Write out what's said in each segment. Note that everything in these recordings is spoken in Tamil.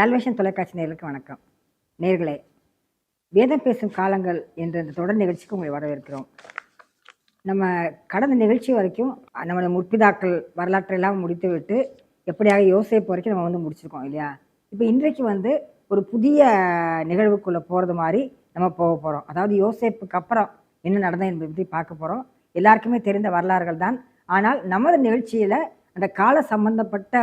சால்வேஷன் தொலைக்காட்சி நேயர்களுக்கு வணக்கம். நேயர்களே, வேதம் பேசும் காலங்கள் என்ற இந்த தொடர் நிகழ்ச்சிக்கு உங்களை வரவேற்கிறோம். நம்ம கடந்த நிகழ்ச்சி வரைக்கும் நம்மளோட முற்பிதாக்கள் வரலாற்றெல்லாம் முடித்துவிட்டு எப்படியாக யோசேப்பு வரைக்கும் நம்ம முடிச்சிருக்கோம் இல்லையா? இப்போ இன்றைக்கு ஒரு புதிய நிகழ்வுக்குள்ளே போகிறது மாதிரி நம்ம போக போகிறோம். அதாவது யோசேப்புக்கு அப்புறம் என்ன நடந்தது என்பதை பற்றி பார்க்க போகிறோம். எல்லாருக்குமே தெரிந்த வரலாறுகள் தான். ஆனால் நமது நிகழ்ச்சியில் அந்த கால சம்பந்தப்பட்ட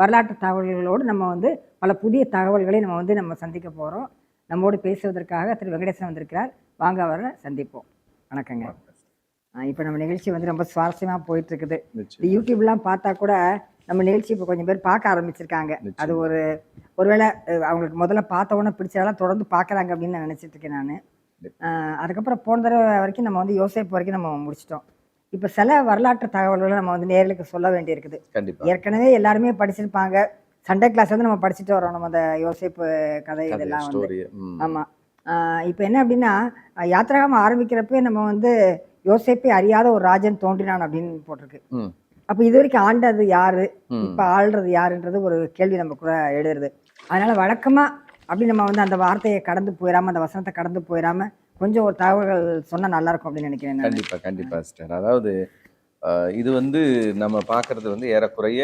வரலாற்று தகவல்களோடு நம்ம பல புதிய தகவல்களை நம்ம சந்திக்க போகிறோம். நம்மோடு பேசுவதற்காக திரு வெங்கடேசன் வந்திருக்கிறார். வாங்க அவரை சந்திப்போம். வணக்கங்க. இப்போ நம்ம நிகழ்ச்சி ரொம்ப சுவாரஸ்யமாக போயிட்டுருக்குது. யூடியூப்லாம் பார்த்தா கூட நம்ம நிகழ்ச்சி இப்போ கொஞ்சம் பேர் பார்க்க ஆரம்பிச்சிருக்காங்க. அது ஒருவேளை அவங்களுக்கு முதல்ல பார்த்த உடனே பிடிச்சாலும் தொடர்ந்து பார்க்குறாங்க அப்படின்னு நான் நினச்சிட்டு இருக்கேன் நான். அதுக்கப்புறம் போன தடவை வரைக்கும் நம்ம யோசேப்பு வரைக்கும் நம்ம முடிச்சிட்டோம். இப்போ சில வரலாற்று தகவல்களை நம்ம நேயர்களுக்கு சொல்ல வேண்டியிருக்குது. ஏற்கனவே எல்லாருமே படிச்சிருப்பாங்க. சண்டே கிளாஸ் நம்ம படிச்சுட்டு வரோம் நம்ம அந்த யோசேப்பு கதை இதெல்லாம் ஆமாம். இப்போ என்ன அப்படின்னா, யாத்திராகமம் ஆரம்பிக்கிறப்ப நம்ம யோசேப்பை அறியாத ஒரு ராஜன் தோன்றினான் அப்படின்னு போட்டிருக்கு. அப்போ இது வரைக்கும் ஆண்டது யாரு, இப்போ ஆள்றது யாருன்றது ஒரு கேள்வி நம்ம கூட எழுதுறது. அதனால வழக்கமா அப்படி நம்ம அந்த வார்த்தையை கடந்து போயிடாம, அந்த வசனத்தை கடந்து போயிடாம கொஞ்சம் ஒரு தகவல்கள் சொன்னா நல்லா இருக்கும் அப்படின்னு நினைக்கிறேன். கண்டிப்பா சிஸ்டர். அதாவது இது நம்ம பார்க்கறது ஏறக்குறைய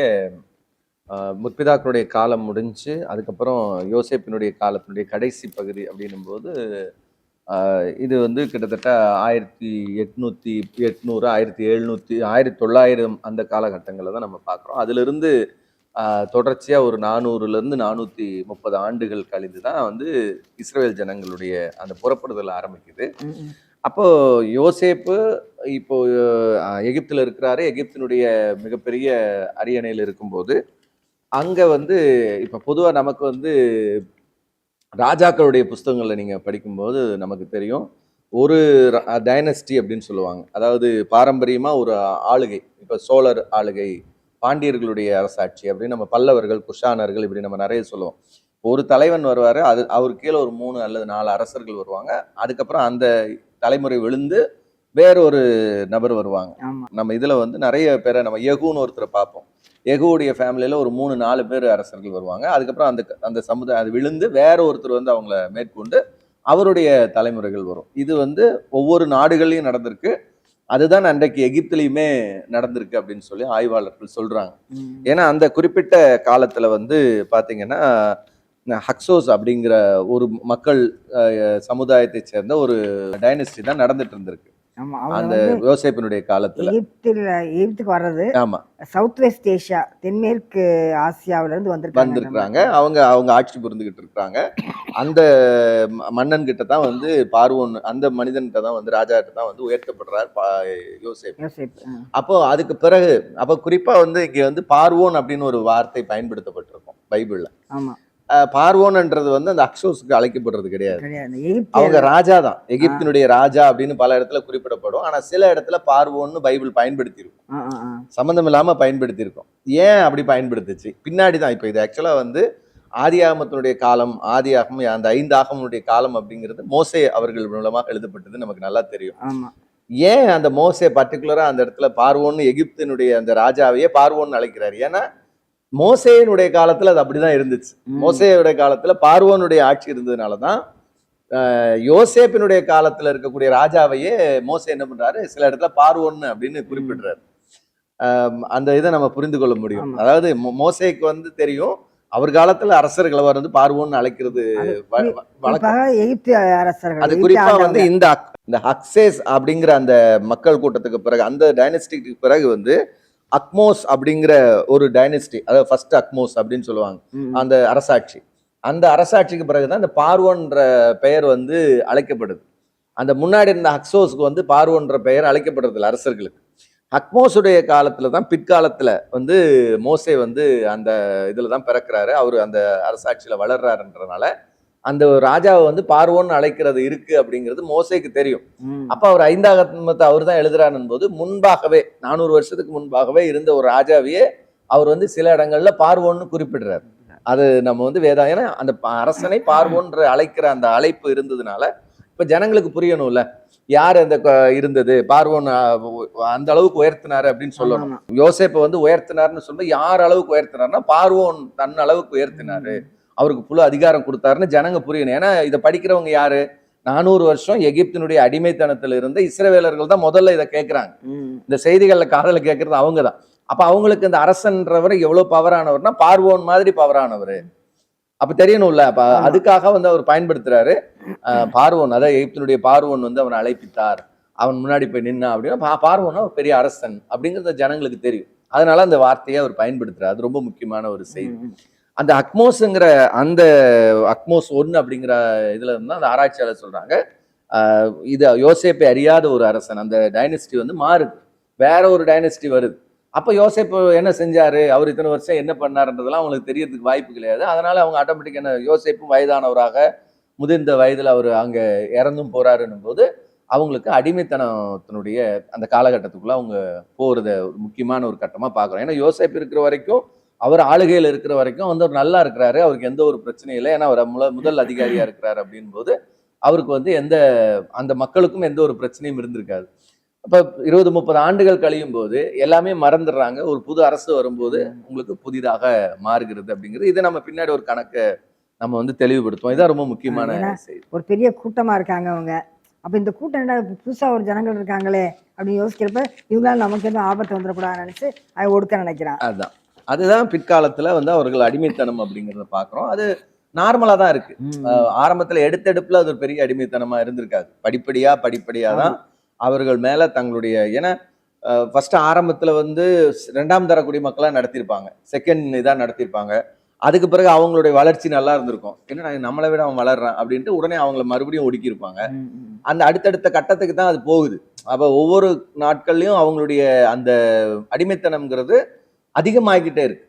முற்பிதாக்களுடைய காலம் முடிஞ்சு அதுக்கப்புறம் யோசேப்பினுடைய காலத்தினுடைய கடைசி பகுதி அப்படின்னும் போது இது கிட்டத்தட்ட 1800 1700 1900 அந்த காலகட்டங்களில் தான் நம்ம பார்க்குறோம். அதிலிருந்து தொடர்ச்சியாக ஒரு 400லேருந்து 430 ஆண்டுகள் கழிந்து தான் இஸ்ரேல் ஜனங்களுடைய அந்த புறப்படுதல் ஆரம்பிக்குது. அப்போ யோசேப்பு இப்போ எகிப்தில் இருக்கிறாரு. எகிப்தினுடைய மிகப்பெரிய அரியணையில் இருக்கும்போது அங்கே இப்போ பொதுவாக நமக்கு ராஜாக்களுடைய புஸ்தகங்களில் நீங்கள் படிக்கும்போது நமக்கு தெரியும், ஒரு டைனஸ்டி அப்படின்னு சொல்லுவாங்க. அதாவது பாரம்பரியமாக ஒரு ஆளுகை, இப்போ சோழர் ஆளுகை, பாண்டியர்களுடைய அரசாட்சி அப்படின்னு நம்ம பல்லவர்கள், குஷானர்கள் இப்படி நம்ம நிறைய சொல்லுவோம். ஒரு தலைவன் வருவார், அவர் கீழே ஒரு 3 அல்லது 4 அரசர்கள் வருவாங்க. அதுக்கப்புறம் அந்த தலைமுறை விழுந்து வேற ஒரு நபர் வருவாங்க. நம்ம இதுல நிறைய பேரை நம்ம யெகூன்னு ஒருத்தரை பார்ப்போம். யெகூவுடைய ஃபேமிலியில ஒரு 3-4 பேர் அரசர்கள் வருவாங்க. அதுக்கப்புறம் அந்த சமுதாயம் அது விழுந்து வேற ஒருத்தர் அவங்கள மேற்கொண்டு அவருடைய தலைமுறைகள் வரும். இது ஒவ்வொரு நாடுகள்லையும் நடந்திருக்கு. அதுதான் அன்றைக்கு எகிப்திலையுமே நடந்திருக்கு அப்படின்னு சொல்லி ஆய்வாளர்கள் சொல்றாங்க. ஏன்னா அந்த குறிப்பிட்ட காலத்துல பாத்தீங்கன்னா ஹக்சோஸ் அப்படிங்கிற ஒரு மக்கள் சமுதாயத்தை சேர்ந்த ஒரு டைனஸ்டி தான் நடந்துட்டு இருந்திருக்கு அந்த யோசேப்பினுடைய காலத்துல. எகிப்துக்கு வர்றது ஆமா, சவுத் வெஸ்ட் ஏஷியா, தென்மேற்கு ஆசியாவில இருந்து வந்திருக்காங்க. அவங்க ஆட்சி புரிந்துகிட்டு இருக்காங்க. அந்த மன்னன் கிட்ட தான் பார்வோன், அந்த மனிதன் கிட்ட தான் ராஜா கிட்ட தான் உயர்த்தப்படுறார் யோசேப். அப்போ அதுக்கு பிறகு அப்போ குறிப்பா இங்க பார்வோன் அப்படின்னு ஒரு வார்த்தை பயன்படுத்தப்பட்டிருக்கும் பைபிள்ல. ஆமா, பார்வோன்ன்றது அந்த அக்சோஸுக்கு அழைக்கப்படுறது கிடையாது. அவங்க ராஜா தான், எகிப்தினுடைய ராஜா அப்படின்னு பல இடத்துல குறிப்பிடப்படும். ஆனா சில இடத்துல பார்வோன்னு பைபிள் பயன்படுத்தி இருக்கும், சம்பந்தம் இல்லாம பயன்படுத்தி இருக்கும். ஏன் அப்படி பயன்படுத்துச்சு பின்னாடிதான். இப்ப இது ஆக்சுவலா ஆதியாகமத்தினுடைய காலம், ஆதியாகமம் அந்த 5 ஆகமனுடைய காலம் அப்படிங்கிறது மோசே அவர்கள் மூலமாக எழுதப்பட்டது நமக்கு நல்லா தெரியும். ஏன் அந்த மோசே பர்டிகுலரா அந்த இடத்துல பார்வோன்னு எகிப்தினுடைய அந்த ராஜாவையே பார்வோன்னு அழைக்கிறாரு? ஏன்னா மோசேனுடைய காலத்துல அது அப்படிதான் இருந்துச்சு. மோசேனுடைய காலத்துல பார்வோனுடைய ஆட்சி இருந்ததுனாலதான் யோசேப்பினுடைய காலத்துல இருக்கக்கூடிய ராஜாவையே மோசே என்ன பண்றாரு, சில இடத்துல பார்வோன்னு அப்படின்னு குறிப்பிடுறாரு. அந்த இதை நம்ம புரிந்து கொள்ள முடியும். அதாவது மோசேக்கு தெரியும், அவர் காலத்துல அரசர்கள் அவர் பார்வோன்னு அழைக்கிறது வழக்கம். அது குறிப்பா இந்த ஹக்சேஸ் அப்படிங்கிற அந்த மக்கள் கூட்டத்துக்கு பிறகு, அந்த டைனஸ்டிக்கு பிறகு அக்மோஸ் அப்படிங்கிற ஒரு டைனஸ்டி, அதாவது ஃபர்ஸ்ட் அக்மோஸ் அப்படின்னு சொல்லுவாங்க அந்த அரசாட்சி. அந்த அரசாட்சிக்கு பிறகுதான் இந்த பார்வோன்ற பெயர் அழைக்கப்படுது. அந்த முன்னாடி இருந்த ஹக்சோஸ்க்கு பார்வோன்ற பெயர் அழைக்கப்படுறது இல்லை அரசர்களுக்கு. அக்மோஸுடைய காலத்துல தான், பிற்காலத்துல மோசே அந்த இதுல தான் பிறக்கிறாரு. அவரு அந்த அரசாட்சியில வளர்றாருன்றனால அந்த ராஜாவை பார்வோன்னு அழைக்கிறது இருக்கு அப்படிங்கிறது மோசேக்கு தெரியும். அப்ப அவர் 5ஆகமத்தை அவர் தான் எழுதுறாருன்னு போது, முன்பாகவே 400 வருஷத்துக்கு முன்பாகவே இருந்த ஒரு ராஜாவையே அவர் சில இடங்கள்ல பார்வோன்னு குறிப்பிடுறாரு. அது நம்ம ஏன்னா அந்த அரசனை பார்வோன்ற அழைக்கிற அந்த அழைப்பு இருந்ததுனால இப்ப ஜனங்களுக்கு புரியணும்ல, யார் அந்த இருந்தது, பார்வோன் அந்த அளவுக்கு உயர்த்தினாரு அப்படின்னு சொல்லணும். யோசேப்பை உயர்த்தினாருன்னு சொல்ல, யார் அளவுக்கு உயர்த்தினாருன்னா பார்வோன் தன் அளவுக்கு உயர்த்தினாரு அவருக்கு முழு அதிகாரம் கொடுத்தாருன்னு ஜனங்க புரியணும். ஏன்னா இதை படிக்கிறவங்க யாரு? 400 வருஷம் எகிப்தினுடைய அடிமைத்தனத்துல இருந்த இஸ்ரவேலர்கள் தான் முதல்ல இதை கேட்கிறாங்க. இந்த செய்திகள்ல காதல கேட்கறது அவங்க தான். அப்ப அவங்களுக்கு இந்த அரசன்றவர் எவ்வளவு பவரானவர்னா பார்வோன் மாதிரி பவரானவர். அப்ப தெரியணும்ல. அப்ப அதுக்காக வந்து அவர் பயன்படுத்துறாரு. பார்வோன், அதாவது எகிப்தினுடைய பார்வோன் வந்து அவனை அழைப்பித்தார், அவன் முன்னாடி போய் நின்னா அப்படின்னா பார்வோனா ஒரு பெரிய அரசன் அப்படிங்கிறது ஜனங்களுக்கு தெரியும். அதனால அந்த வார்த்தையை அவர் பயன்படுத்துறாரு. அது ரொம்ப முக்கியமான ஒரு செய்தி. அந்த அக்மோஸ்ங்கிற அந்த அக்மோஸ் 1 அப்படிங்கிற இதுல இருந்தா அந்த ஆராய்ச்சியாளர் சொல்றாங்க, இது யோசேப்பை அறியாத ஒரு அரசன். அந்த டைனஸ்டி வந்து மாறுது, வேற ஒரு டைனஸ்டி வருது. அப்ப யோசேப்பு என்ன செஞ்சாரு, அவர் இத்தனை வருஷம் என்ன பண்ணாருன்றதெல்லாம் அவங்களுக்கு தெரியறதுக்கு வாய்ப்பு கிடையாது. அதனால அவங்க ஆட்டோமேட்டிக் என்ன, யோசேப்பும் வயதானவராக முதிர்ந்த வயதுல அவர் அங்க இறந்தும் போறாருன்னும் போது அவங்களுக்கு அடிமைத்தனத்தினுடைய அந்த காலகட்டத்துக்குள்ள அவங்க போறத ஒரு முக்கியமான ஒரு கட்டமா பாக்குறோம். ஏன்னா யோசேப்பு இருக்கிற வரைக்கும், அவர் ஆளுகையில் இருக்கிற வரைக்கும் வந்து அவர் நல்லா இருக்கிறாரு, அவருக்கு எந்த ஒரு பிரச்சனையும் இல்லை. ஏன்னா அவர் முதல் அதிகாரியா இருக்கிறாரு அப்படின் போது அவருக்கு வந்து அந்த மக்களுக்கும் எந்த ஒரு பிரச்சனையும் இருந்திருக்காது. அப்ப 20-30 ஆண்டுகள் கழியும் போது எல்லாமே மறந்துடுறாங்க. ஒரு புது அரசு வரும்போது உங்களுக்கு புதிதாக மாறுகிறது அப்படிங்கிறது. இதை நம்ம பின்னாடி ஒரு கணக்கை நம்ம வந்து தெளிவுபடுத்துவோம். இதான் ரொம்ப முக்கியமான செய்தி. ஒரு பெரிய கூட்டமா இருக்காங்க அவங்க. அப்ப இந்த கூட்டம் என்ன, புதுசா ஒரு ஜனங்கள் இருக்காங்களே அப்படின்னு யோசிக்கிறப்ப இவங்களால நமக்கு எதுவும் ஆபத்து வந்துடக்கூடாதுன்னு நினைச்சு அதை ஒடுக்க நினைக்கிறான். அதுதான் பிற்காலத்துல வந்து அவர்கள் அடிமைத்தனம் அப்படிங்கிறத பாக்குறோம். அது நார்மலா தான் இருக்கு. ஆரம்பத்துல எடுத்தெடுப்புல அது ஒரு பெரிய அடிமைத்தனமா இருந்திருக்காது. படிப்படியா தான் அவர்கள் மேல தங்களுடைய, ஏன்னா ஃபர்ஸ்ட் ஆரம்பத்துல வந்து 2ஆம் தர குடிமக்களா நடத்திருப்பாங்க, செகண்ட் இதா நடத்திருப்பாங்க. அதுக்கு பிறகு அவங்களுடைய வளர்ச்சி நல்லா இருந்திருக்கும். என்னடா நம்மளை விட அவன் வளர்றான் அப்படின்ட்டு உடனே அவங்கள மறுபடியும் ஒடுக்கி இருப்பாங்க. அந்த அடுத்தடுத்த கட்டத்துக்கு தான் அது போகுது. அப்ப ஒவ்வொரு நாட்கள்லயும் அவங்களுடைய அந்த அடிமைத்தனம்ங்கிறது அதிகமாகிக்கிட்டே இருக்கு.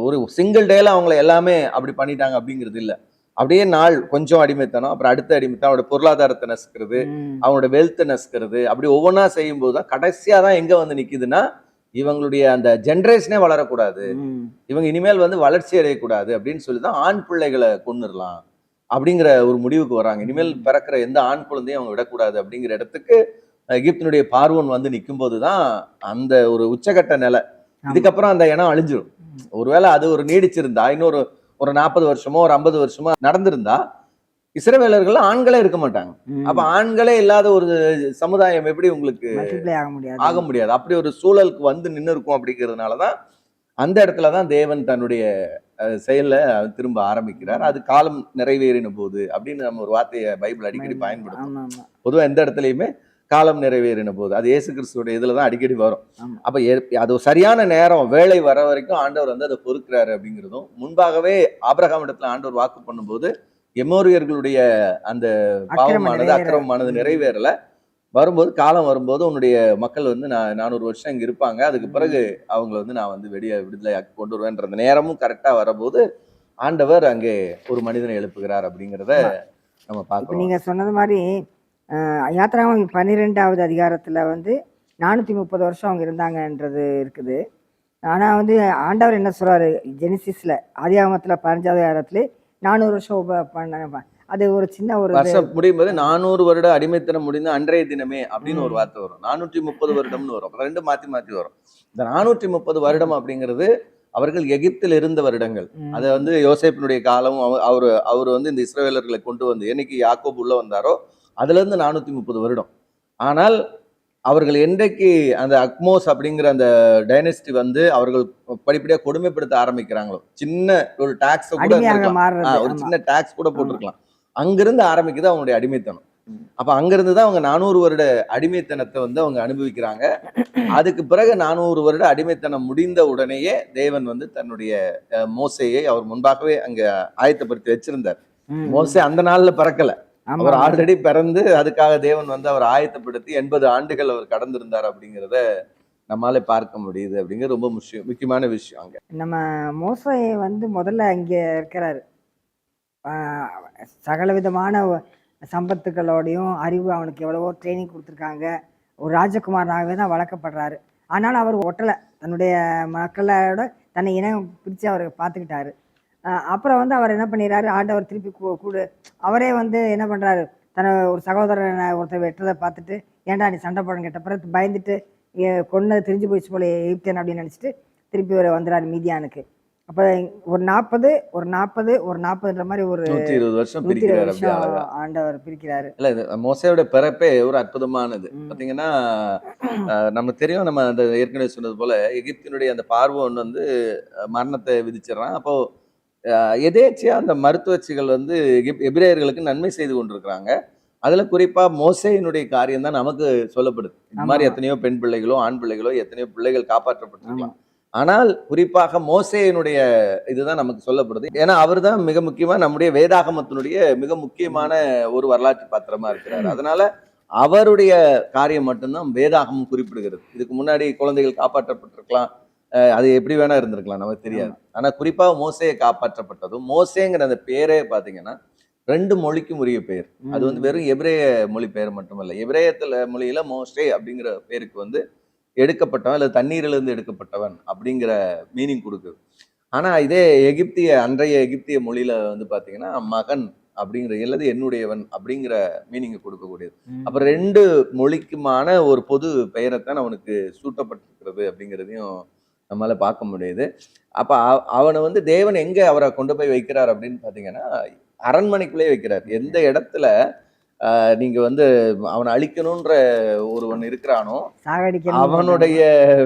ஒரு சிங்கிள் டேல அவங்களை எல்லாமே அப்படி பண்ணிட்டாங்க அப்படிங்கிறது இல்லை. அப்படியே நாள் கொஞ்சம் அடிமைத்தனம், அப்புறம் அடுத்த அடிமைத்தனம், அவனோட பொருளாதாரத்தை நசுக்கிறது, அவனோட வெல்த்தை நசுக்கிறது, அப்படி ஒவ்வொன்றா செய்யும் போதுதான் கடைசியா தான் எங்க வந்து நிக்குதுன்னா, இவங்களுடைய அந்த ஜென்ரேஷனே வளரக்கூடாது, இவங்க இனிமேல் வந்து வளர்ச்சி அடையக்கூடாது அப்படின்னு சொல்லிதான் ஆண் பிள்ளைகளை கொன்னுடலாம் அப்படிங்கிற ஒரு முடிவுக்கு வராங்க. இனிமேல் பிறக்கிற எந்த ஆண் குழந்தையும் அவங்க விடக்கூடாது அப்படிங்கிற இடத்துக்கு எகிப்தினுடைய பார்வோன் வந்து நிற்கும் போதுதான் அந்த ஒரு உச்சகட்ட நிலை. இதுக்கப்புறம் அந்த இனம் அழிஞ்சிடும். ஒருவேளை அது ஒரு நீடிச்சிருந்தா, இன்னொரு ஒரு 40 வருஷமோ ஒரு 50 வருஷமோ நடந்திருந்தா இஸ்ரவேலர்கள் ஆண்களே இருக்க மாட்டாங்க. அப்ப ஆண்களே இல்லாத ஒரு சமுதாயம் எப்படி உங்களுக்கு ஆக முடியாது. அப்படி ஒரு சூழலுக்கு வந்து நின்று இருக்கும். அப்படிங்கிறதுனாலதான் அந்த இடத்துலதான் தேவன் தன்னுடைய செயலை திரும்ப ஆரம்பிக்கிறார். அது காலம் நிறைவேறின போது அப்படின்னு நம்ம ஒரு வார்த்தையை பைபிள் அடிக்கடி பயன்படுத்தும். பொதுவா எந்த இடத்துலயுமே காலம் நிறைவேறின போது அது இயேசு கிறிஸ்துவோட இதுலதான் அடிக்கடி வரும். அப்ப அது சரியான நேரம் வேலை வர வரைக்கும் ஆண்டவர் வந்து அதை பொறுக்கிறாரு அப்படிங்கிறதும், முன்பாகவே ஆபிரகாம் இடத்துல ஆண்டவர் வாக்கு பண்ணும்போது எமோரியர்களுடைய அந்த பாவமானது அக்கிரமமானது நிறைவேறல, வரும்போது காலம் வரும்போது உன்னுடைய மக்கள் வந்து 400 வருஷம் இங்க இருப்பாங்க, அதுக்கு பிறகு அவங்களை வந்து நான் வந்து விடுதலை ஆக்கி கொண்டு வருவேன்ற அந்த நேரமும் கரெக்டா வரபோது ஆண்டவர் அங்கே ஒரு மனிதனை எழுப்புகிறார் அப்படிங்கிறத நம்ம பார்க்கணும். நீங்க சொன்னது மாதிரி யாத்திராகமம் 12வது அதிகாரத்துல வந்து 430 வருஷம் அவங்க இருந்தாங்கன்றது இருக்குது. ஆனா வந்து ஆண்டவர் என்ன சொல்றாரு, ஜெனிசிஸ்ல ஆதியாகமத்துல 15வது அதிகாரத்துல 400 வருஷம் அது ஒரு சின்ன ஒரு வருஷம் முடியும் போது 400 வருட அடிமைத்தனம் முடிந்த அன்றைய தினமே அப்படின்னு ஒரு வார்த்தை வரும். 430 வருடம்னு வரும். ரெண்டு மாத்தி வரும். இந்த 430 வருடம் அப்படிங்கிறது அவர்கள் எகிப்தில் இருந்த வருடங்கள். அதை வந்து யோசேப்பினுடைய காலம், அவரு வந்து இந்த இஸ்ரவேலர்களை கொண்டு வந்து என்னைக்கு யாக்கோபு உள்ள வந்தாரோ அதுல இருந்து 430 வருடம். ஆனால் அவர்கள் என்றைக்கு அந்த அக்மோஸ் அப்படிங்கிற அந்த டைனஸ்டி வந்து அவர்கள் படிப்படியா கொடுமைப்படுத்த ஆரம்பிக்கிறாங்களோ, சின்ன ஒரு டாக்ஸ் கூட ஒரு சின்ன டாக்ஸ் கூட போட்டிருக்கலாம், அங்கிருந்து ஆரம்பிக்குது அவங்களுடைய அடிமைத்தனம். அப்ப அங்கிருந்துதான் அவங்க 400 வருட அடிமைத்தனத்தை வந்து அவங்க அனுபவிக்கிறாங்க. அதுக்கு பிறகு 400 வருட அடிமைத்தனம் முடிந்த உடனேயே தேவன் வந்து தன்னுடைய மோசேயை அவர் முன்பாகவே அங்க ஆயத்தப்படுத்தி வச்சிருந்தார். மோசே அந்த நாள்ல பிறக்கல, அவர் ஆல்ரெடி பிறந்து அதுக்காக தேவன் வந்து அவர் ஆயத்தப்படுத்தி 80 ஆண்டுகள் அவர் கடந்திருந்தார் அப்படிங்கிறத நம்மளால பார்க்க முடியுது. அப்படிங்கிறது ரொம்ப முக்கியமான விஷயம். அங்க நம்ம மோசே வந்து முதல்ல இங்க இருக்கிறாரு, சகல விதமான சம்பத்துக்களோடையும் அறிவு, அவனுக்கு எவ்வளவோ ட்ரைனிங் கொடுத்துருக்காங்க, ஒரு ராஜகுமாரனாகவே தான் வளர்க்கப்படுறாரு. ஆனாலும் அவர் ஒட்டலை, தன்னுடைய மக்களோட தன்னை இனம் பிரித்து அவர் பார்த்துக்கிட்டாரு. அப்புறம் வந்து அவர் என்ன பண்ணிடுறாரு, ஆண்டவர் திருப்பி கூடு அவரே வந்து என்ன பண்ணுறாரு, தன்னை ஒரு சகோதரனை ஒருத்தர் வெட்டுறதை பார்த்துட்டு ஏன்டா நீ சண்டை போடணும் கேட்ட பிறகு பயந்துட்டு கொன்னது தெரிஞ்சு போயிடுச்சு போல எகிப்தியன் அப்படின்னு நினச்சிட்டு திருப்பி வந்துடுறாரு மீதியானுக்கு. அப்ப ஒரு 40 ஒரு 40 ஒரு 40ன்ற மாதிரி ஒரு 120 வருஷம் 120 பிரிக்கிறார் அப்படியே வருஷம் அழகா. ஆண்டவர் பிரிக்கிறாரு. இல்ல இது மோசேயோட பிறப்பே ஒரு அற்புதமானது. ம். பாத்தீங்கன்னா, நமக்கு தெரியும், நம்ம அந்த ஏற்கனவே சொன்னது போல எகிப்தினுடைய அந்த பார்வோன் வந்து மரணத்தை விதிச்சிடறான். அப்போ எதேர்ச்சையா அந்த மருத்துவச்சிகள் வந்து எபிரேயர்களுக்கு நன்மை செய்து கொண்டிருக்கிறாங்க. அதுல குறிப்பா மோசேயினுடைய காரியம் தான் நமக்கு சொல்லப்படுது. இந்த மாதிரி ஆமா. எத்தனையோ பெண் பிள்ளைகளோ, ஆண் பிள்ளைகளோ, எத்தனையோ பிள்ளைகள் ஆமா. காப்பாற்றப்பட்டிருக்கலாம். ஆனால் குறிப்பாக மோசேயினுடைய இதுதான் நமக்கு சொல்லப்படுது. ஏன்னா அவர்தான் மிக முக்கியமா நம்முடைய வேதாகமத்தினுடைய மிக முக்கியமான ஒரு வரலாற்று பாத்திரமா இருக்கிறார். அதனால அவருடைய காரியம் மட்டும்தான் வேதாகமம் குறிப்பிடுகிறது. இதுக்கு முன்னாடி குழந்தைகள் காப்பாற்றப்பட்டிருக்கலாம். அது எப்படி வேணா இருந்திருக்கலாம், நமக்கு தெரியாது. ஆமா. ஆனா குறிப்பா மோசே காப்பாற்றப்பட்டதும், மோசேங்கிற அந்த பேரே பாத்தீங்கன்னா 2 மொழிக்கும் உரிய பெயர். அது வந்து ம். வெறும் எபிரேய மொழி பெயர் மட்டுமல்ல. எபிரேயத்துல மொழியில மோசே அப்படிங்கிற பேருக்கு வந்து எடுக்கப்பட்டவன் அல்லது தண்ணீரிலிருந்து எடுக்கப்பட்டவன் அப்படிங்கிற மீனிங் கொடுக்குது. ஆனா இதே அன்றைய எகிப்திய மொழியில வந்து பாத்தீங்கன்னா மகன் அப்படிங்கிற, அல்லது என்னுடையவன் அப்படிங்கிற மீனிங் கொடுக்கக்கூடியது. அப்ப ம். 2 மொழிக்குமான ஒரு பொது பெயரைத்தான் அவனுக்கு சூட்டப்பட்டிருக்கிறது அப்படிங்கிறதையும் நம்மளால பார்க்க முடியுது. அப்ப அவனை வந்து தேவன் எங்க அவரை கொண்டு போய் வைக்கிறார் அப்படின்னு பாத்தீங்கன்னா, அரண்மனைக்குள்ளே வைக்கிறார். எந்த இடத்துல நீங்க வந்து அவனை அழிக்கணும்ன்ற ஒருவன் இருக்கிறானோ, சாகடிக்கணும்னு அவனுடைய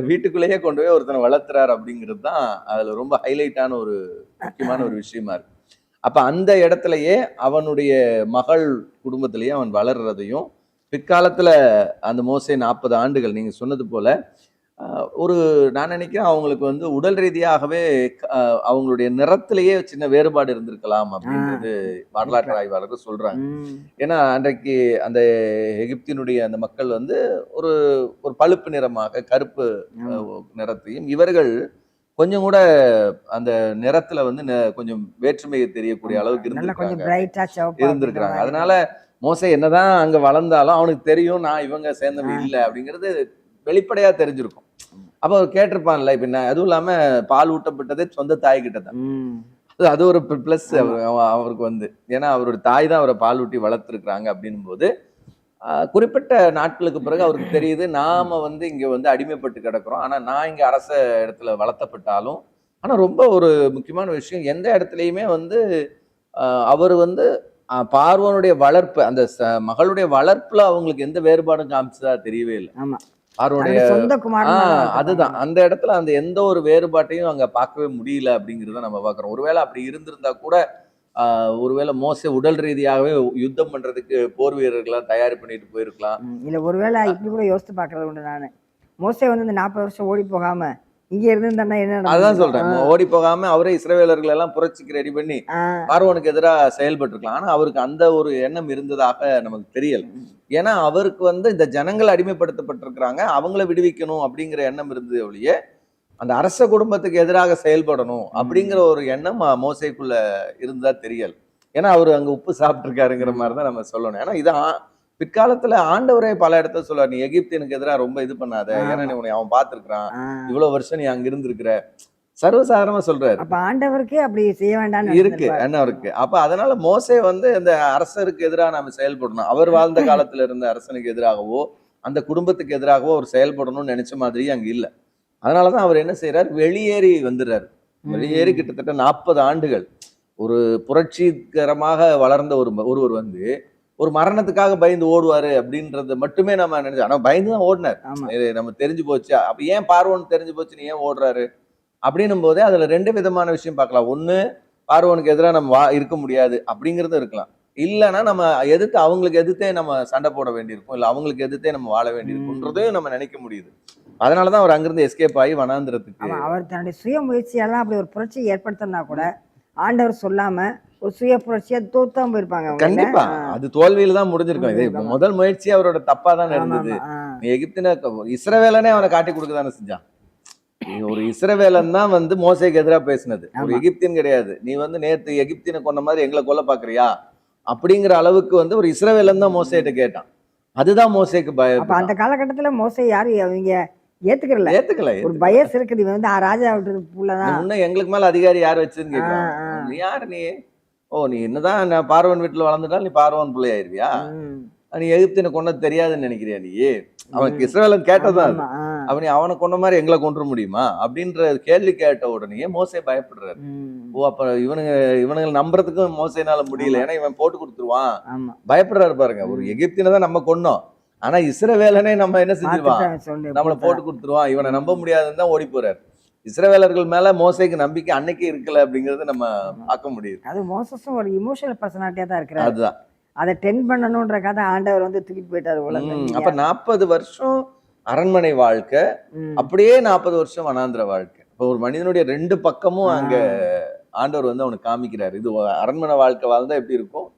வீட்டுக்குள்ளேயே கொண்டு போய் ஒருத்தனை வளர்த்துறார் அப்படிங்கிறது தான் அதுல ரொம்ப ஹைலைட்டான ஒரு முக்கியமான ஒரு விஷயமா இருக்கு. அப்ப அந்த இடத்துலயே அவனுடைய மகள் குடும்பத்திலேயே அவன் வளர்றதையும், பிற்காலத்துல அந்த மோசே 40 ஆண்டுகள் நீங்க சொன்னது போல ஒரு, நான் நினைக்கிறேன் அவங்களுக்கு வந்து உடல் ரீதியாகவே அவங்களுடைய நிறத்திலேயே சின்ன வேறுபாடு இருந்திருக்கலாம் ஆ, அப்படின்றது வரலாற்று இருக்கலாம். ஆய்வாளர்கள் சொல்றாங்க. ம். ஏன்னா அன்றைக்கு அந்த எகிப்தினுடைய அந்த மக்கள் வந்து ஒரு ஒரு பழுப்பு நிறமாக கருப்பு ஆமா. நிறத்தையும், இவர்கள் கொஞ்சம் கூட அந்த நிறத்துல வந்து கொஞ்சம் வேற்றுமை தெரியக்கூடிய ஆமா. அளவுக்கு நல்லா கொஞ்சம் இருந்திருக்காங்க பிரைட்டா சிவப்பா அப்படின்ற இருந்திருக்கிறாங்க. மாதிரி. அதனால மோசே என்னதான் அங்க வளர்ந்தாலும் அவனுக்கு தெரியும் நான் இவங்க சேர்ந்தவன் ஆ. இல்லை அப்படிங்கிறது வெளிப்படையா தெரிஞ்சிருக்கும். அப்ப அவர் கேட்டிருப்பான்ல, இப்ப நான் அதுவும் இல்லாம பால் ஊட்டப்பட்டதே சொந்த தாய் கிட்ட தான். ம். அது ஒரு பிளஸ் ஆமா. அவருக்கு வந்து. ஏன்னா அவருடைய தாய் தான் அவரை பால் ஊட்டி வளர்த்துருக்காங்க அப்படின்னும் போது, குறிப்பிட்ட நாட்களுக்கு பிறகு அவருக்கு தெரியுது, நாம வந்து இங்க வந்து அடிமைப்பட்டு கிடக்குறோம். ஆனா நான் இங்க அரச இடத்துல வளர்த்தப்பட்டாலும், ஆனா ரொம்ப ஒரு முக்கியமான விஷயம், எந்த இடத்துலயுமே வந்து அவர் வந்து பார்வோனுடைய வளர்ப்பு, அந்த மகளுடைய வளர்ப்புல அவங்களுக்கு எந்த வேறுபாடும் காமிச்சதா தெரியவே இல்லை. ஆமா. அவருடைய தன்னுடைய சொந்த குமாரன் மாதிரி வளர்த்துருப்பாங்க. அதுதான். அந்த இடத்துல அந்த எந்த ஒரு வேறுபாட்டையும் அங்க பார்க்கவே முடியல அப்படிங்கிறத நம்ம பார்க்கிறோம். ஒருவேளை அப்படி இருந்திருந்தா கூட, ஒருவேளை மோசே உடல் ரீதியாகவே யுத்தம் பண்றதுக்கு போர் வீரர்களா தயார் பண்ணிட்டு போயிருக்கலாம். இல்ல ஒருவேளை இப்படி கூட யோசித்து பார்க்கறது உண்டு நானு. மோசே வந்து இந்த 40 வருஷம் ஓடி போகாம இங்க இருந்திருந்தான்னா என்ன அதான் நடந்திருக்கும்? சொல்றேன். ஓடி போகாம அவரே இஸ்ரவேலர்கள் எல்லாம் புரட்சிக்கு ரெடி பண்ணி ஆ. பார்வோனுக்கு எதிரா செயல்பட்டிருக்கலாம். ஆனா அவருக்கு அந்த ஒரு எண்ணம் இருந்ததாக நமக்கு தெரியல. ம். ஏன்னா அவருக்கு வந்து இந்த ஜனங்கள் அடிமைப்படுத்தப்பட்டிருக்கிறாங்க, அவங்கள விடுவிக்கணும் அப்படிங்கிற எண்ணம் இருந்தது ஒழிய, அந்த அரச குடும்பத்துக்கு எதிராக செயல்படணும் அப்படிங்கிற ஒரு எண்ணம் மோசேக்குள்ள இருந்ததா தெரியல. ஏன்னா அவரு அங்க உப்பு சாப்பிட்டிருக்காருங்கிற மாதிரிதான் நம்ம சொல்லணும். ஏன்னா இது பிற்காலத்துல ஆண்டவரே பல இடத்துல சொல்லுவார், நீ எகிப்தியனுக்கு எதிராக ரொம்ப இது பண்ணாத, ஏன்னா நீ உன்னை அவன் பார்த்திருக்கிறான், ஆ. இவ்வளவு வருஷம் நீ அங்க இருந்திருக்கிற, சர்வசாதாரணமா சொல்றாரு. அப்ப ஆண்டவருக்கே அப்படி செய்ய வேண்டாம்னு இருக்கு நினைச்சிருப்பாரு. என்ன இருக்கு. அப்ப அதனால மோசே வந்து அந்த அரசருக்கு எதிராக நாம செயல்படணும், அவர் வாழ்ந்த காலத்துல இருந்த அரசனுக்கு எதிராகவோ அந்த குடும்பத்துக்கு எதிராகவோ அவர் செயல்படணும்னு நினைச்ச மாதிரி அங்க இல்ல. அதனாலதான் அவர் என்ன செய்யறாரு, வெளியேறி வந்துடுறாரு. வெளியேறி ம். கிட்டத்தட்ட 40 ஆண்டுகள் ஒரு புரட்சிகரமாக வளர்ந்த ஒருவர் வந்து ஒரு மரணத்துக்காக பயந்து ஓடுவாரு அப்படின்றது மட்டுமே நம்ம நினைச்சோம். ஆனா பயந்து தான் ஓடினார். ஆமா. இது நம்ம தெரிஞ்சு போச்சு. அப்ப ஏன் பார்வோன் தெரிஞ்சு போச்சு, நீ ஏன் ஓடுறாரு அப்படின்னும் போதே அதுல 2 விதமான விஷயம் பார்க்கலாம். ஒண்ணு, பார்வோனுக்கு எதிராக நம்ம இருக்க முடியாது அப்படிங்கறதும் இருக்கலாம். இல்லைன்னா நம்ம அவங்களுக்கு எதிர்த்தே நம்ம சண்டை போட வேண்டியிருக்கும், இல்ல அவங்களுக்கு எதிர்த்தே நம்ம வாழ வேண்டியிருக்கும்ன்றதையும் நம்ம நினைக்க முடியுது. அதனாலதான் அவர் அங்கிருந்து எஸ்கேப் ஆகி வனாந்திரத்துக்கு. ஆமா. அவர் தன்னுடைய சுய முயற்சியெல்லாம் அப்படி ஒரு புரட்சி ஏற்படுத்தினா கூட ஆண்டவர் சொல்லாம ஒரு சுய புரட்சியா தோத்தாம போயிருப்பாங்க அவங்க இல்ல? கண்டிப்பா அது தோல்வியில தான் முடிஞ்சிருக்கும். இது ஆமா. முதல் முயற்சி அவரோட தப்பா தானே ஆமா, இருந்தது. ஆமா. நீ எகிப்தின இஸ்ரவேலனே அவனை காட்டி கொடுக்க தானே செஞ்சான். ஒரு இஸ்ரவேலன் தான் வந்து மோசேக்கு எதிராக பேசினது, ஒரு ஆமா. எகிப்தியன் கிடையாது. நீ வந்து நேத்து எகிப்தியனை கொண்ட மாதிரி எங்களை கொல்ல பாக்குறியா அப்படிங்கிற அளவுக்கு வந்து ஒரு இஸ்ரவேலன் தான் மோசேட்ட கேட்டான். அதுதான் மோசேக்கு அப்ப அந்த பயம். காலகட்டத்துல மோசே யாரும் அவங்க ஏத்துக்கல. ஏத்துக்கல ஒரு பயஸ் இருக்குது, இவன் வந்து ராஜா விட்டு புள்ளதான். முன்ன எங்களுக்கு மேல அதிகாரி யார் வச்சுன்னு கேக்குறான். நீ யாரு நீ? ஓ, நீ என்னதான் நான் பார்வன் வீட்டுல வளர்ந்துட்டாலும் நீ பார்வன் பிள்ளை ஆயிருவியா? ம். நீ எகிப்தியனை கொண்டது தெரியாதுன்னு நினைக்கிறியா நீ? அவனுக்கு இஸ்ரவேலன் கேட்டதான் அது. ஆமா. நீ அவனை கொண்ட மாதிரி எங்களை கொன்ற முடியுமா அப்படின்ற கேள்வி கேட்ட உடனே மோசே பயப்படுறாரு. ஓ, அப்ப இவனுங்க நம்புறதுக்கும் மோசைனால முடியல, ஏன்னா இவன் போட்டு கொடுத்துருவான், பயப்படுறாரு பாருங்க. ஒரு எகிப்தியனை தான் நம்ம கொன்னோம், ஆனா இஸ்ரவேலனே நம்ம என்ன செஞ்சிருவான், நம்மளை போட்டு கொடுத்துருவான், இவனை நம்ப முடியாதுன்னு தான் ஓடி போறாரு. இஸ்ரவேலர்கள் மேல மோசைக்கு நம்பிக்கை அன்னைக்கு இருக்கல அப்படிங்கறத நம்ம பார்க்க முடியுது. அது மோசஸும் ஒரு இமோஷனல் பர்சனாலிட்டியா தான் இருக்கிறார். அதுதான் அதை டென் பண்ணணும்ன்ற கதை ஆண்டவர் வந்து தூக்கிட்டு போயிட்டாரு. அப்ப 40 வருஷம் அரண்மனை வாழ்க்கை, அப்படியே 40 வருஷம் வனாந்திர வாழ்க்கை. இப்போ ஒரு மனிதனுடைய 2 பக்கமும் அங்க ஆண்டவர் வந்து அவனுக்கு காமிக்கிறாரு. இது அரண்மனை வாழ்க்கை வாழ்ந்தா எப்படி இருக்கும்,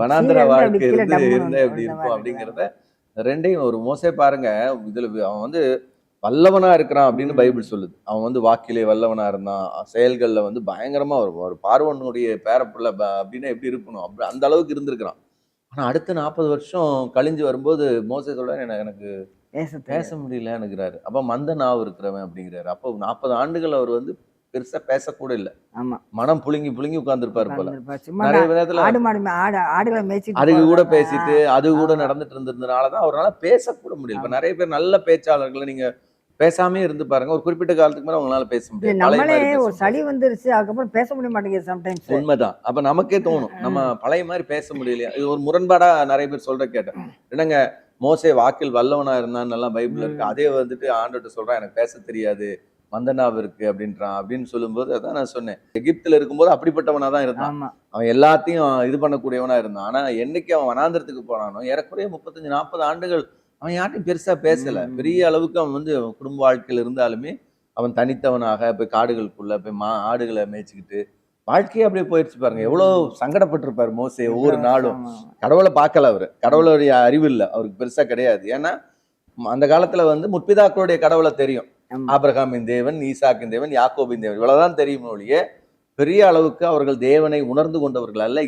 வனாந்திர வாழ்க்கை இருந்தா எப்படி இருக்கும் அப்படிங்கிறத ரெண்டையும் ஒரு மோசே பாருங்க. இதுல அவன் வந்து வல்லவனா இருக்கிறான் அப்படின்னு பைபிள் சொல்லுது. அவன் வந்து வாக்கிலே வல்லவனா இருந்தான், செயல்கள்ல வந்து பயங்கரமா ஒரு பார்வோனுடைய பேரப்புள்ள அப்படின்னா எப்படி இருக்கணும், அப்படி அந்த அளவுக்கு இருந்திருக்கிறான். ஆனா அடுத்த 40 வருஷம் கழிஞ்சு வரும்போது மோசே சொல்ற எனக்கு பேச முடியலன்னுங்கிறாரு. அப்ப மந்த நாவு இருக்கிறவன் அப்படிங்கிறாரு. அப்போ 40 ஆண்டுகள் அவர் வந்து பெருசா பேசக்கூட இல்ல, மனம் புழுங்கி புழுங்கி உட்கார்ந்துருப்பாரு போல. நிறைய விதத்துல அதுக்கு கூட பேசிட்டு அது கூட நடந்துட்டு இருந்ததுனாலதான் அவரால் பேசக்கூட முடியல. இப்ப நிறைய பேர் நல்ல பேச்சாளர்களை நீங்க பேசாமே இருந்து பாருங்க, ஒரு குறிப்பிட்ட காலத்துக்கு மேல அவங்களால பேச முடியாது. சளி வந்துருச்சு, அதுக்கப்புறம் பேச முடிய மாட்டேங்குது சம்டைம்ஸ். உண்மைதான். அப்ப நமக்கே தோணும் நம்ம பழைய மாதிரி பேச முடியலையா. இது ஒரு முரண்பாடா நிறைய பேர் சொல்ற கேட்டேன். என்னங்க, மோசே வாக்கில் வல்லவனா இருந்தான்னு எல்லாம் பைபிள் இருக்கு, அதே வந்துட்டு ஆண்டவர்கிட்ட சொல்றான் எனக்கு பேச தெரியாது, மந்தனாவு இருக்கு அப்படின்றான். அப்படின்னு சொல்லும்போது அதான் நான் சொன்னேன், எகிப்துல இருக்கும்போது அப்படிப்பட்டவனா தான் இருந்தான், அவன் எல்லாத்தையும் இது பண்ணக்கூடியவனா இருந்தான். ஆனா என்னைக்கு அவன் வனாந்திரத்துக்கு போனானோ ஏறக்குறைய 35-40 ஆண்டுகள் அவன் யார்ட்டையும் பெருசா பேசல. பெரிய அளவுக்கு அவன் வந்து குடும்ப வாழ்க்கையில இருந்தாலுமே அவன் தனித்தவனாக போய் காடுகளுக்குள்ள போய் ஆடுகளை மேய்ச்சிக்கிட்டு வாழ்க்கையே அப்படியே போயிடுச்சு பாருங்க. எவ்வளவு சங்கடப்பட்டிருப்பாரு மோசே. ஒவ்வொரு நாளும் கடவுளை பார்க்கல, அவரு கடவுளுடைய அறிவு இல்லை அவருக்கு பெருசா கிடையாது. ஏன்னா அந்த காலத்துல வந்து முற்பிதாக்களுடைய கடவுளை தெரியும், ஆபிரகாமின் தேவன், ஈசாக்கின் தேவன், யாக்கோபின் தேவன், இவ்வளவுதான் தெரியும் ஒழிய பெரிய அளவுக்கு அவர்கள் தேவனை உணர்ந்து கொண்டவர்கள் அல்ல.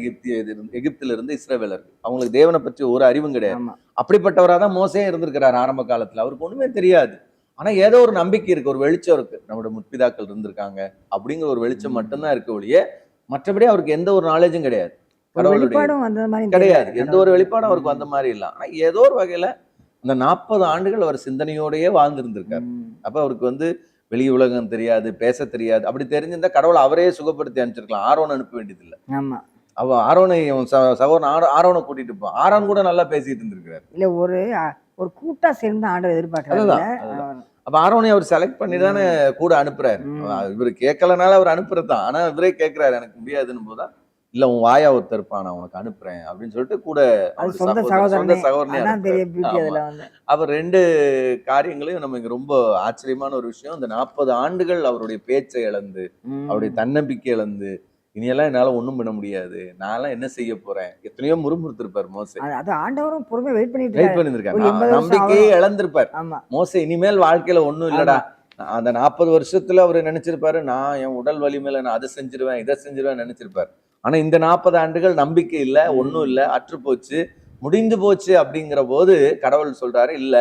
எகிப்தில இருந்து இஸ்ரவேலர்கள் அவங்களுக்கு தேவனை பற்றி ஒரு அறிவும் கிடையாது. அப்படிப்பட்டவராக தான் மோசே இருந்திருக்கிறார் ஆரம்ப காலத்துல. அவருக்கு ஒண்ணுமே தெரியாது, ஆனா ஏதோ ஒரு நம்பிக்கை இருக்கு, ஒரு வெளிச்சம் இருக்கு, நம்மளோட முற்பிதாக்கள் இருந்திருக்காங்க அப்படிங்கிற ஒரு வெளிச்சம் மட்டும்தான் இருக்கு ஒழிய மற்றபடி அவருக்கு எந்த ஒரு நாலேஜும் கிடையாது, கடவுளுடைய கிடையாது, எந்த ஒரு வெளிப்பாடும் அவருக்கு வந்த மாதிரி இல்லை. ஆனா ஏதோ ஒரு வகையில அந்த 40 ஆண்டுகள் அவர் சிந்தனையோடயே வாழ்ந்திருந்திருக்காரு. அப்ப அவருக்கு வந்து வெளி உலகம் தெரியாது, பேச தெரியாது. அப்படி தெரிஞ்சிருந்தா கடவுளை அவரே சுகப்படுத்தி அனுப்பிச்சிருக்கலாம், ஆரோன் அனுப்ப வேண்டியதில்லை. அவ ஆரோனை சகோதரன் ஆரோனை கூட்டிட்டு போ, ஆரோன் கூட நல்லா பேசிட்டு இருந்திருக்கிறாரு. இல்ல ஒரு கூட்டா சேர்ந்து ஆண்டவர் எதிர்பார்க்கிறாரு. அப்ப ஆரோனை அவர் செலக்ட் பண்ணி தானே கூட அனுப்புறாரு. இவரு கேட்கலனால அவர் அனுப்புறதுதான், ஆனா இவரே கேட்கிறாரு எனக்கு முடியாதுன்னு போதா, இல்ல உன் வாயா ஒருத்தர் இருப்பான் நான் உனக்கு அனுப்புறேன் அப்படின்னு சொல்லிட்டு கூட சொந்த சகோதரனே. அவர் 2 காரியங்களையும் நமக்கு ரொம்ப ஆச்சரியமான ஒரு விஷயம். இந்த 40 ஆண்டுகள் அவருடைய பேச்சை இழந்து, அவருடைய தன்னம்பிக்கை இழந்து, இனியெல்லாம் என்னால ஒண்ணும் பண்ண முடியாது, நான் என்ன செய்ய போறேன், எத்தனையோ முறுமுறுத்திருப்பார் மோசே. ஆண்டவரும் பொறுமை வெயிட் பண்ணிருக்காரு, நம்பிக்கையே இழந்திருப்பார் மோசே. இனிமேல் வாழ்க்கையில ஒண்ணும் இல்லடா. அந்த 40 வருஷத்துல அவரு நினைச்சிருப்பாரு, நான் என் உடல் வலிமையில நான் அதை செஞ்சிருவேன் இதை செஞ்சிருவேன் நினைச்சிருப்பாரு. ஆனா இந்த 40 ஆண்டுகள் நம்பிக்கை இல்ல, ஒண்ணும் இல்ல, அற்று போச்சு, முடிந்து போச்சு. அப்படிங்கிற போது கடவுள் சொல்றாரு, இல்ல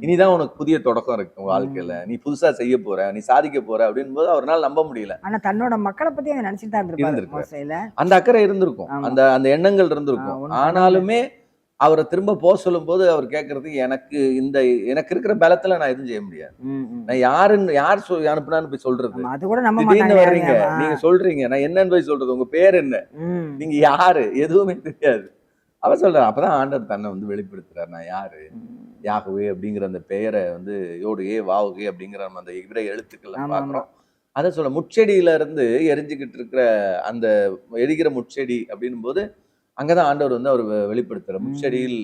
இனிதான் உனக்கு புதிய தொடக்கம் இருக்கு வாழ்க்கையில, நீ புதுசா செய்ய போற, நீ சாதிக்க போற அப்படின்னு போது அவரால் நம்ப முடியல. ஆனா தன்னோட மக்களை பத்தி நினைச்சிட்டு தான் இருந்திருக்காரு. அந்த அக்கறை இருந்திருக்கும், அந்த எண்ணங்கள் இருந்திருக்கும். ஆனாலுமே அவரை திரும்ப போக சொல்லும் போது அவர் கேட்கறது, எனக்கு இருக்கிற பலத்துல நான் எதுவும் செய்ய முடியாது, நான் யார் அனுப்புனான்னு போய் சொல்றது, வர்றீங்க நீங்க சொல்றீங்க, நான் என்னன்னு போய் சொல்றது, உங்க பேர் என்ன, நீங்க யாரு, எதுவுமே தெரியாது. அவர் சொல்றாரு. அப்பதான் ஆண்டவர் தன்னை வந்து வெளிப்படுத்துறாரு, நான் யாரு, யாகுவே அப்படிங்கிற அந்த பெயரை வந்து யோடுகே வாவுகே அப்படிங்கிற நம்ம அந்த இவரை எழுத்துக்கள் பாக்குறோம். அதை சொல்ல முட்செடியில இருந்து எரிஞ்சுக்கிட்டு இருக்கிற அந்த எரிகிற முட்செடி அப்படின்னும் போது அங்கதான் ஆண்டவர் வந்து அவர் வெளிப்படுத்துறார். முட்செடியில்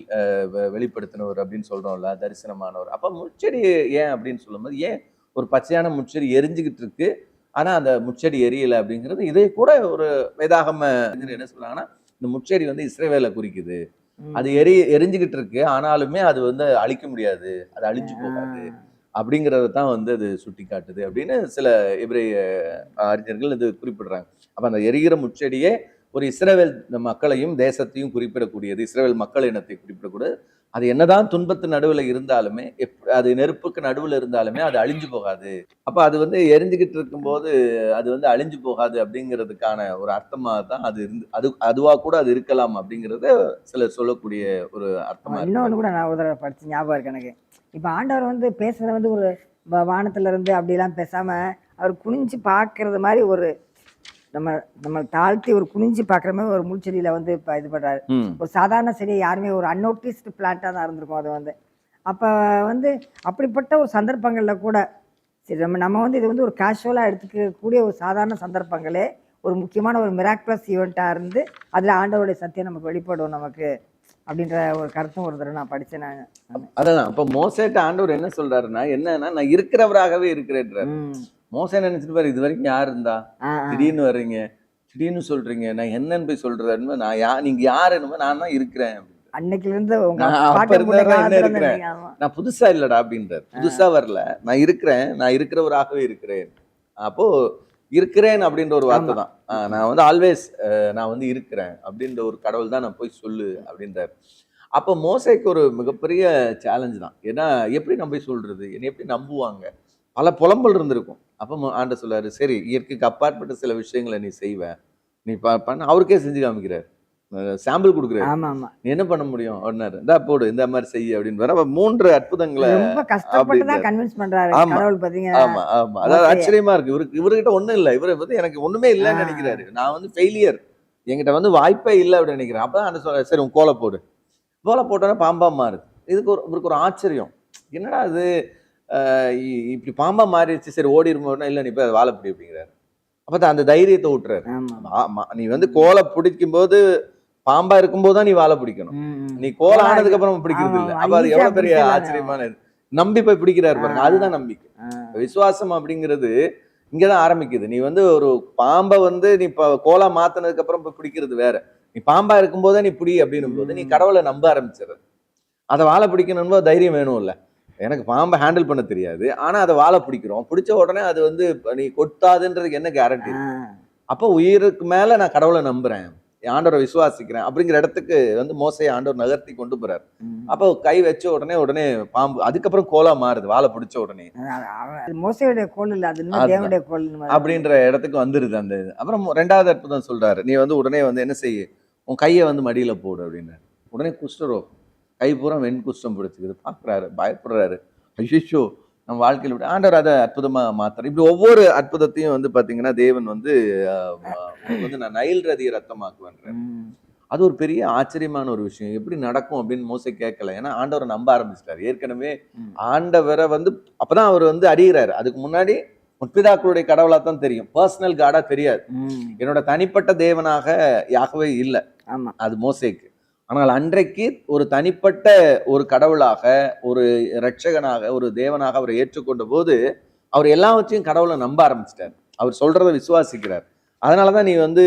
வெளிப்படுத்தினவர் அப்படின்னு சொல்றோம்ல, தரிசனமானவர். அப்ப முட்செடி ஏன் அப்படின்னு சொல்லும்போது, ஏன் ஒரு பச்சையான முட்செடி எரிஞ்சுக்கிட்டு இருக்கு, ஆனா அந்த முட்செடி எரியல அப்படிங்கிறது, இதே கூட ஒரு வேதாகம என்ன சொல்றாங்கன்னா, இந்த முட்செடி வந்து இஸ்ரவேலை குறிக்குது, அது எரிஞ்சுக்கிட்டு இருக்கு, ஆனாலுமே அது வந்து அழிக்க முடியாது, அது அழிஞ்சு போகாது அப்படிங்கறத தான் வந்து அது சுட்டி காட்டுது அப்படின்னு சில எபிரேய அறிஞர்கள் இது குறிப்பிடுறாங்க. அப்ப அந்த எரிகிற முட்செடியே ஒரு இஸ்ரவேல் மக்களையும் தேசத்தையும் குறிப்பிடக்கூடியது, இஸ்ரவேல் மக்கள் இனத்தை குறிப்பிடக்கூடியது. அது என்னதான் துன்பத்து நடுவுல இருந்தாலுமே, அது நெருப்புக்கு நடுவுல இருந்தாலுமே அது அழிஞ்சு போகாது. அப்ப அது வந்து எரிஞ்சுக்கிட்டு இருக்கும்போது அது வந்து அழிஞ்சு போகாது அப்படிங்கிறதுக்கான ஒரு அர்த்தமா தான் அது அதுவா கூட அது இருக்கலாம் அப்படிங்கறத சிலர் சொல்லக்கூடிய ஒரு அர்த்தமா. இன்னொன்னு கூட நான் ஒரு தடவை படிச்சு ஞாபகம் இருக்கு எனக்கு. இப்ப ஆண்டவர் வந்து பேசுறது வந்து ஒரு வானத்துல இருந்து அப்படிலாம் பேசாம அவர் குனிஞ்சு பார்க்கறது மாதிரி ஒரு நம்ம தாழ்த்தி ஒரு குனிஞ்சு பார்க்குற மாதிரி ஒரு முள்செடியில் வந்து இப்போ இது பண்ணுறாரு. ஒரு சாதாரண செடியை யாருமே ஒரு அன்னோட்டிஸ்டு பிளான்ட்டாக தான் இருந்திருக்கும் அது வந்து. அப்போ வந்து அப்படிப்பட்ட ஒரு சந்தர்ப்பங்களில் கூட சரி நம்ம வந்து இது வந்து ஒரு கேஷுவலாக எடுத்துக்கக்கூடிய ஒரு சாதாரண சந்தர்ப்பங்களே ஒரு முக்கியமான ஒரு மிராக்லஸ் ஈவெண்ட்டாக இருந்து அதில் ஆண்டவருடைய சத்தியம் நமக்கு வெளிப்படும் நமக்கு அப்படின்ற ஒரு கருத்தும் ஒரு தடவை நான் படித்தேன். நான் அதான் இப்போ மோசேட்ட ஆண்டவர் என்ன சொல்றாருன்னா, என்னன்னா நான் இருக்கிறவராகவே இருக்கிறேன்றார். மோசே நினைச்சிட்டு பாரு, இது வரைக்கும் யார் இருந்தா, திடீர்னு வர்றீங்க, திடீர்னு சொல்றீங்க, நான் என்னன்னு போய் சொல்றேன்னு, நீங்க யாருன்னு, நான் தான் இருக்கிறேன். அன்னைக்குல இருந்து என்ன இருக்கிறேன், நான் புதுசா இல்லடா அப்படின்றார். புதுசா வரல, நான் இருக்கிறேன், நான் இருக்கிறவராகவே இருக்கிறேன். அப்போ இருக்கிறேன் அப்படின்ற ஒரு வார்த்தை தான். நான் வந்து ஆல்வேஸ் நான் வந்து இருக்கிறேன் அப்படின்ற ஒரு கடவுள் தான் நான் போய் சொல்லு அப்படின்றார். அப்போ மோசேக்கு ஒரு மிகப்பெரிய சேலஞ்ச் தான். ஏன்னா எப்படி நான் போய் சொல்றது, என்னை எப்படி நம்புவாங்க, பல புலம்பல் இருந்திருக்கும். அப்போ ஆண்டவர் சொல்றாரு, சரி இயற்கைக்கு அப்பாற்பட்ட சில விஷயங்களை நீ செய்வ, நீ பண்ண. அவருக்கே செஞ்சு காமிக்கிறார், சாம்பிள் கொடுக்குறாரு. நீ என்ன பண்ண முடியும் அப்படின்னாரு, இந்த போடு இந்த மாதிரி செய்ய அப்படின்னு. அப்ப 3 அற்புதங்களை அதாவது ஆச்சரியமா இருக்கு. இவர்கிட்ட ஒண்ணும் இல்லை, இவரை வந்து எனக்கு ஒண்ணுமே இல்லைன்னு நினைக்கிறாரு. நான் வந்து ஃபெயிலியர், என்கிட்ட வந்து வாய்ப்பே இல்லை அப்படின்னு நினைக்கிறேன். அப்பதான் அந்த சொல்ற, சரி உன் கோலை போடு. கோலை போட்டோன்னா பாம்பா மாறுது. இவருக்கு ஒரு ஆச்சரியம், என்னடா அது இப்படி பாம்பா மாறிடுச்சு, சரி ஓடிருமோன்னா, இல்லை நீ போய் வாழை பிடி அப்படிங்கிறாரு. அப்பதான் அந்த தைரியத்தை விட்டுறாரு. நீ வந்து கோலை பிடிக்கும் போது பாம்பா இருக்கும்போது தான் நீ வாழை பிடிக்கணும், நீ கோலை ஆனதுக்கு அப்புறம் பிடிக்கிறது இல்லை. அப்ப அது எவ்வளவு பெரிய ஆச்சரியமான நம்பி போய் பிடிக்கிறாரு பாருங்க. அதுதான் நம்பிக்கை. விசுவாசம் அப்படிங்கிறது இங்கதான் ஆரம்பிக்குது. நீ வந்து ஒரு பாம்பை வந்து நீ கோலா மாத்தினதுக்கு அப்புறம் போய் பிடிக்கிறது வேற. நீ பாம்பா இருக்கும் போதே நீ பிடி அப்படின்னும் போது நீ கடவுளை நம்ப ஆரம்பிச்சிடுற. அதை வாழை பிடிக்கணும்னு தைரியம் வேணும் இல்ல. எனக்கு பாம்பை ஹேண்டில் பண்ண தெரியாது, ஆனா அதை வாழை பிடிக்கிறோம். பிடிச்ச உடனே அது வந்து நீ கொட்டாதுன்றதுக்கு என்ன கேரண்டி? அப்போ உயிருக்கு மேல நான் கடவுளை நம்புறேன், ஆண்டவரை விசுவாசிக்கிறேன் அப்படிங்கிற இடத்துக்கு வந்து மோசையை ஆண்டவர் நகர்த்தி கொண்டு போறாரு. அப்போ கை வச்ச உடனே பாம்பு அதுக்கப்புறம் கோலா மாறுது, வாழை பிடிச்ச உடனே. மோசையுடைய கோல் இல்ல, அது தேவனுடைய கோல் அப்படின்ற இடத்துக்கு வந்துருது அந்த இது. அப்புறம் 2வது அற்புதம் சொல்றாரு, நீ வந்து உடனே வந்து என்ன செய்ய, உன் கையை வந்து மடியில போடு அப்படின்னாரு. உடனே குஷ்டரோகம், கை பூரா வெண் குஷ்டம் பிடிச்சிக்குது. பார்க்குறாரு, பயப்படுறாரு. ஐயோ நம்ம வாழ்க்கையில் விட ஆண்டவர் அதை அற்புதமாக மாத்துறாரு. இப்படி ஒவ்வொரு அற்புதத்தையும் வந்து பார்த்தீங்கன்னா தேவன் வந்து நான் நைல் ரதியை ரத்தமாக்குவேன். அது ஒரு பெரிய ஆச்சரியமான ஒரு விஷயம். எப்படி நடக்கும் அப்படின்னு மோசே கேட்கல. ஏன்னா ஆண்டவரை நம்ப ஆரம்பிச்சிட்டாரு. ஏற்கனவே ஆண்டவரை வந்து அப்பதான் அவர் வந்து அறிகிறாரு. அதுக்கு முன்னாடி முற்பிதாக்களுடைய கடவுளா தான் தெரியும், பர்சனல் காடா தெரியாது. என்னோட தனிப்பட்ட தேவனாக யாகவே இல்லை அது மோசேக்கு. ஆனால் அன்றைக்கு ஒரு தனிப்பட்ட ஒரு கடவுளாக, ஒரு இரட்சகனாக, ஒரு தேவனாக அவரை ஏற்றுக்கொண்ட போது அவர் எல்லாவற்றையும் கடவுளை நம்ப ஆரம்பிச்சிட்டார். அவர் சொல்றதை விசுவாசிக்கிறார். அதனாலதான் நீ வந்து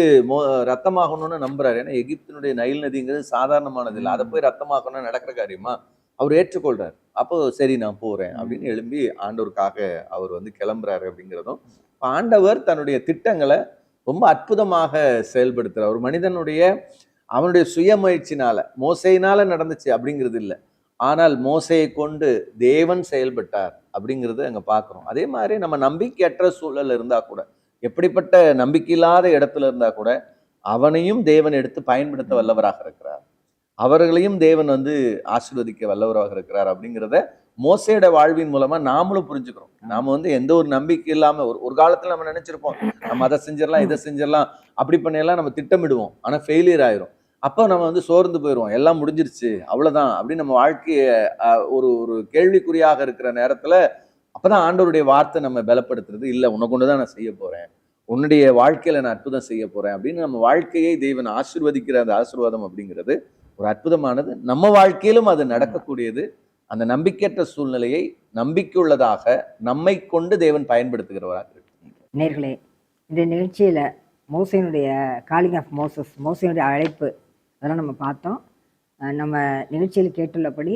ரத்தமாகணும்னு நம்புறாரு. ஏன்னா எகிப்தினுடைய நைல் நதிங்கிறது சாதாரணமானது இல்லை. அதை போய் ரத்தமாகணும்னு நடக்கிற காரியமா அவர் ஏற்றுக்கொள்றாரு. அப்போ சரி நான் போறேன் அப்படின்னு எழும்பி ஆண்டவருக்காக அவர் வந்து கிளம்புறாரு. அப்படிங்கிறதும் ஆண்டவர் தன்னுடைய திட்டங்களை ரொம்ப அற்புதமாக செயல்படுத்துறார். ஒரு மனிதனுடைய அவனுடைய சுயமுயற்சினால மோசையினால நடந்துச்சு அப்படிங்கிறது இல்லை, ஆனால் மோசையை கொண்டு தேவன் செயல்பட்டார் அப்படிங்கிறது அங்க பாக்குறோம். அதே மாதிரி நம்ம நம்பிக்கையற்ற சூழல் இருந்தா கூட, எப்படிப்பட்ட நம்பிக்கை இல்லாத இடத்துல இருந்தா கூட அவனையும் தேவன் எடுத்து பயன்படுத்த வல்லவராக இருக்கிறார். அவர்களையும் தேவன் வந்து ஆசீர்வதிக்க வல்லவராக இருக்கிறார். அப்படிங்கிறத மோசையோட வாழ்வின் மூலமா நாமளும் புரிஞ்சுக்கிறோம். நாம வந்து எந்த ஒரு நம்பிக்கை இல்லாம ஒரு காலத்துல நம்ம நினைச்சிருப்போம், நம்ம அதை செஞ்சிடலாம் இதை செஞ்சிடலாம் அப்படி பண்ணலாம் நம்ம திட்டமிடுவோம், ஆனா ஃபெயிலியர் ஆயிரும். அப்போ நம்ம வந்து சோர்ந்து போயிடுவோம், எல்லாம் முடிஞ்சிருச்சு அவ்வளவுதான் அப்படின்னு நம்ம வாழ்க்கைய ஒரு கேள்விக்குறியாக இருக்கிற நேரத்துல அப்பதான் ஆண்டவருடைய வார்த்தை நம்ம பலப்படுத்துறது. இல்லை உனக்கு ஒண்ணுதான் நான் செய்ய போறேன், உன்னுடைய வாழ்க்கையில நான் அற்புதம் செய்ய போறேன் அப்படின்னு நம்ம வாழ்க்கையை தேவன் ஆசீர்வதிக்கிற அந்த ஆசீர்வாதம் அப்படிங்கிறது ஒரு அற்புதமானது. நம்ம வாழ்க்கையிலும் அது நடக்கக்கூடியது. அந்த நம்பிக்கையற்ற சூழ்நிலையை நம்பிக்கையுள்ளதாக நம்மை கொண்டு தேவன் பயன்படுத்துகிறவராக இருக்கு. நேர்களே, இந்த நிகழ்ச்சியில மோசையினுடைய காலிங் ஆஃப் மோசையினுடைய அழைப்பு அதெல்லாம் நம்ம பார்த்தோம். நம்ம நிகழ்ச்சியில் கேட்டுள்ளபடி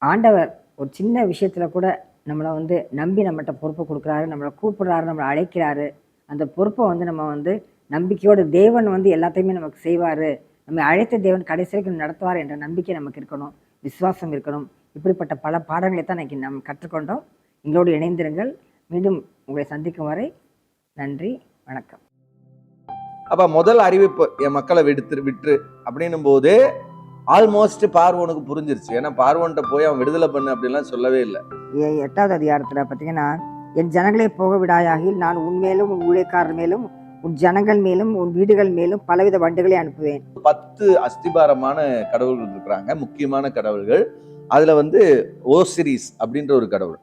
ஆண்டவர் ஒரு சின்ன விஷயத்துல கூட நம்மளை வந்து நம்பி நம்மகிட்ட பொறுப்பை கொடுக்குறாரு, நம்மளை கூப்பிடுறாரு, நம்மளை அழைக்கிறாரு. அந்த பொறுப்பை வந்து நம்ம வந்து நம்பிக்கையோடு தேவன் வந்து எல்லாத்தையுமே நமக்கு செய்வார், நம்ம அழைத்த தேவன் கடைசி வரைக்கும் நடத்துவார் என்ற நம்பிக்கை நமக்கு இருக்கணும், விசுவாசம் இருக்கணும். இப்படிப்பட்ட பல பாடங்களை தான் இன்னைக்கு நம்ம கற்றுக்கொண்டோம். எங்களோடு இணைந்திருங்கள். மீண்டும் உங்களை சந்திக்கும் வரை நன்றி, வணக்கம். அப்ப முதல் அறிவிப்பு என் மக்களை விட்டுரு அப்படின்னும் போது ஆல்மோஸ்ட் பார்வோனுக்கு புரிஞ்சிருச்சு. ஏன்னா பார்வோன்ட்ட போய் அவன் விடுதலை பண்ணு அப்படின்லாம் சொல்லவே இல்லை. 8வது அதிகாரத்தில் பார்த்தீங்கன்னா, என் ஜனங்களை போக விடாயாகில் நான் உன்மேலும் உன் ஊழியக்காரர் மேலும் உன் ஜனங்கள் மேலும் உன் வீடுகள் மேலும் பலவித வண்டுகளை அனுப்புவேன். 10 அஸ்திபாரமான கடவுள்கள் இருக்கிறாங்க, முக்கியமான கடவுள்கள். அதுல வந்து ஓசிரிஸ் அப்படின்ற ஒரு கடவுள்.